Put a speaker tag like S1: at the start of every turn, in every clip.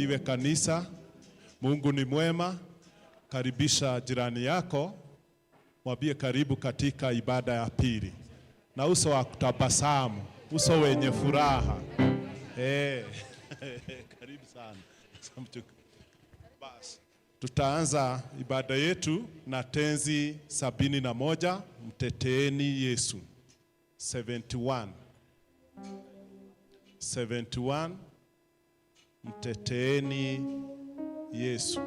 S1: asifiwe kanisa. Mungu ni mwema. Karibisha jirani yako, mwambie karibu katika ibada ya pili. Na uso wa kutabasamu, uso wenye furaha. Karibu sana. Basi tutaanza ibada yetu na tenzi 71, mteteeni Yesu. 71, mteteeni Yesu.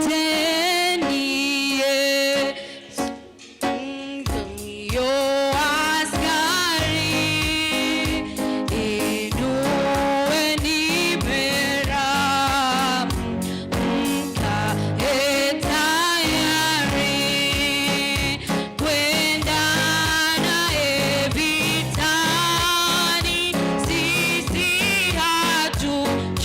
S2: Mteteeni Yesu, yo askari, inueni mera, mkae tayari, kwenda naye vitani, sisi hatuchoki.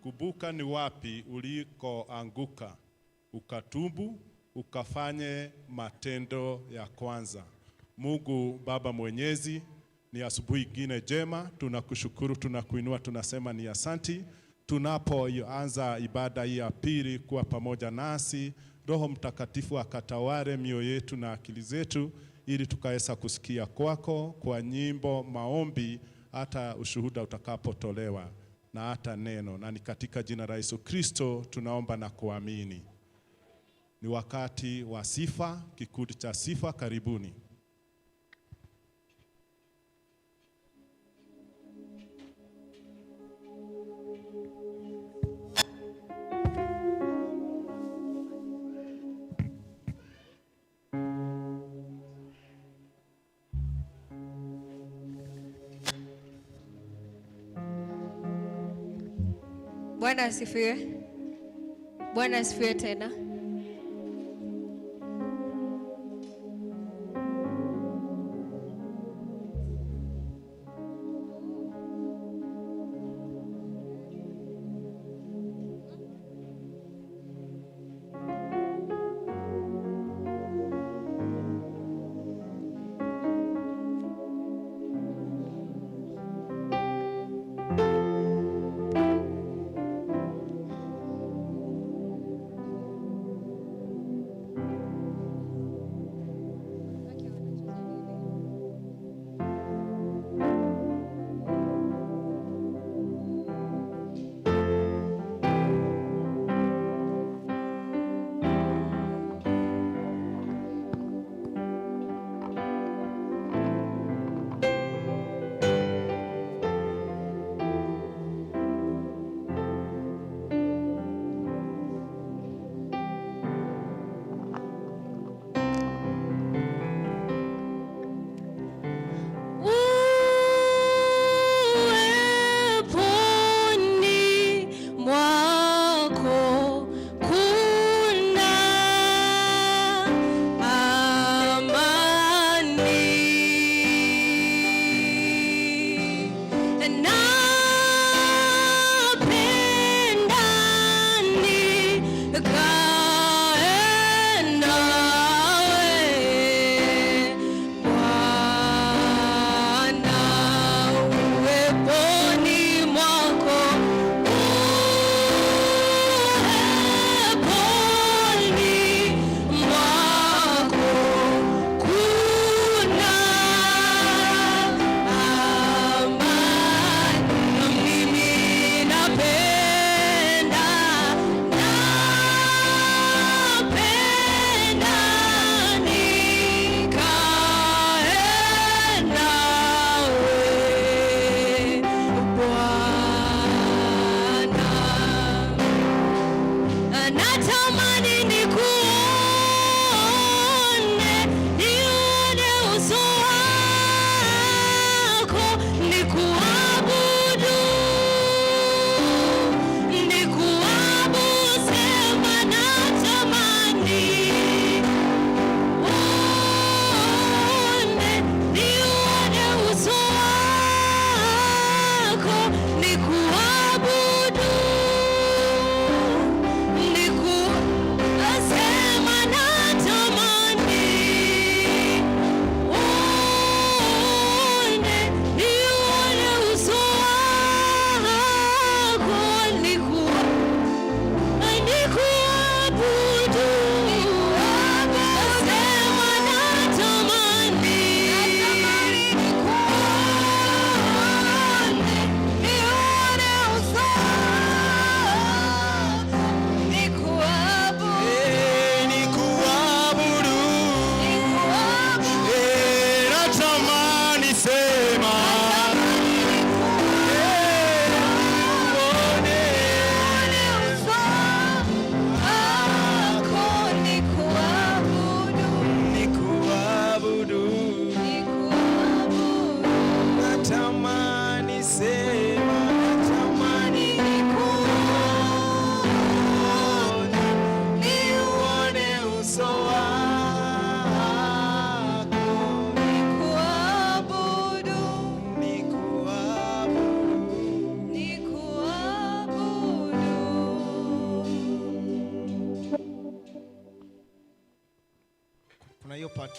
S1: Kumbuka ni wapi ulikoanguka, ukatubu, ukafanye matendo ya kwanza. Mungu Baba Mwenyezi, ni asubuhi ingine jema, tunakushukuru, tunakuinua, tunasema ni asanti. Tunapoanza ibada hii ya pili kuwa pamoja nasi, Roho Mtakatifu akatawale mioyo yetu na akili zetu, ili tukaweza kusikia kwako kwa nyimbo, maombi, hata ushuhuda utakapotolewa na hata neno. Na ni katika jina la Yesu Kristo tunaomba na kuamini. Ni wakati wa sifa, kikundi cha sifa, karibuni.
S2: Bwana asifiwe. Bwana asifiwe tena.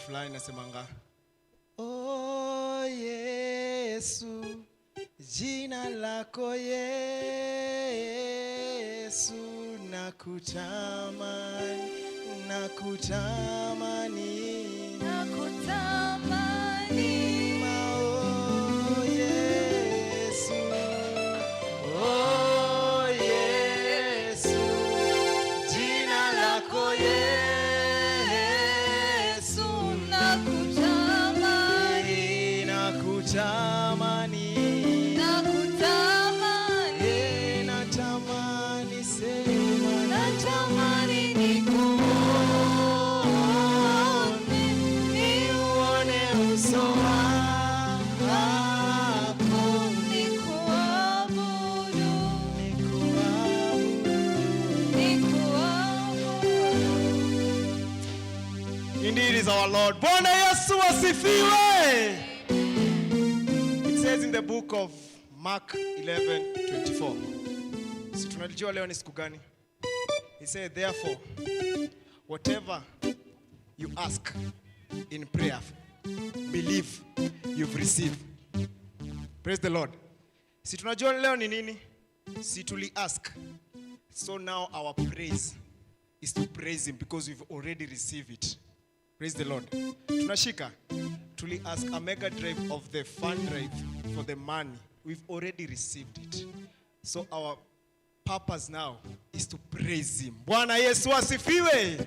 S3: fulani nasemanga, oh Yesu, jina lako Yesu, nakutamani, nakutamani,
S2: nakutamani.
S3: Oh Yesu, oh Yesu, jina lako Yesu,
S2: Nakutamani,
S3: nakutamani,
S2: nakutamani,
S3: natamani, sema
S2: natamani nikuone,
S3: niuone uso wako,
S2: nikuabudu,
S3: nikuabudu.
S2: nikuabudu.
S3: Indeed is our Lord. Bwana Yesu asifiwe. It says in the book of Mark 11:24. Si tunalijua leo ni siku gani? He said, therefore, whatever you ask in prayer, believe you've received. Praise the Lord. Si tunajua leo ni nini? Si tuli ask. So now our praise is to praise him because we've already received it. Praise the Lord. Tunashika. Tuli ask a mega drive of the fund drive for the money. We've already received it. So our purpose now is to praise him. Bwana Yesu asifiwe.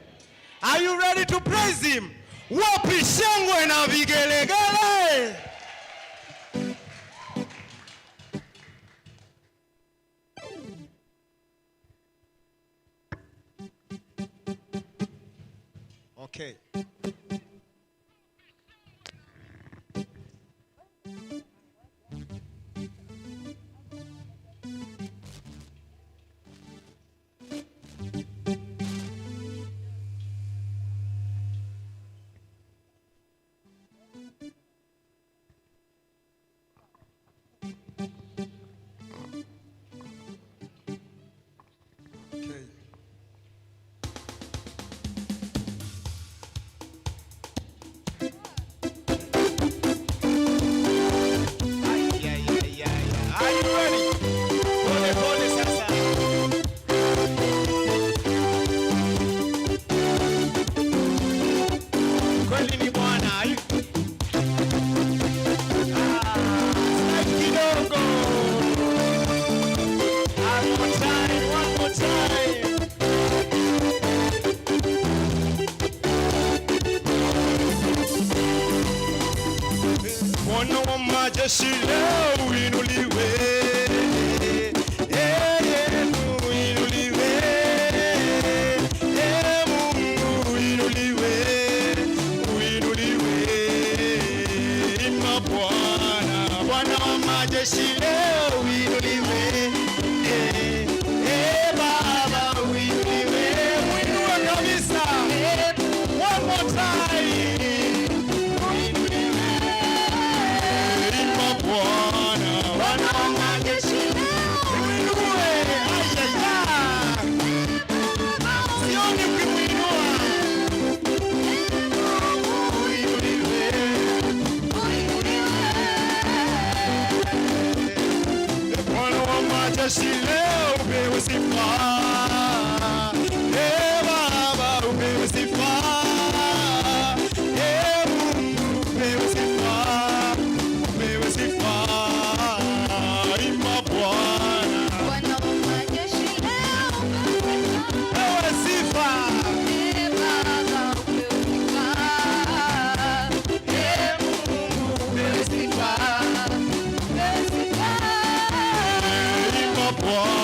S3: Are you ready to praise him? Wapi shangwe na vigelegele? Okay. Okay. Are you ready? Pole pole sasa. Kweli ni Bwana. Slide kidogo. One more time, one more time. Bwana wa majeshi leo uinuliwe. Mungu uinuliwe. Mungu uinuliwe. Uinuliwe. Ima Bwana. Bwana wa majeshi leo uinuliwe. Baba uinuliwe. Uinue kabisa. One more time. Ima Bwana. Bwana wa majeshi leo uinuliwe. Sioni ukimuinua. Uinuliwe. Bwana wa majeshi leo upewe sifa. Baba upewe sifa. Mungu upewe sifa. Upewe sifa. Ima Bwana.
S2: Bwana wa majeshi leo
S3: Upewe sifa.
S2: Baba upewe Mungu upewe sifa, upewe sifa.
S3: Ima Bwana.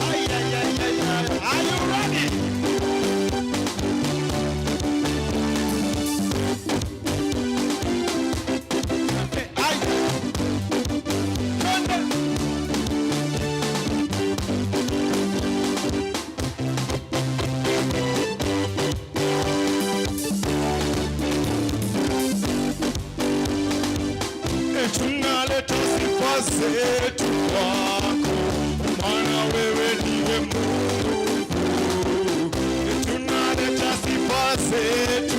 S3: Ay, ay, ay, ay, ay. Are you ready? Ay. Twende. Tunaleta sifa zetu kwako, maana wewe ndiwe Mungu. Tunaleta sifa zetu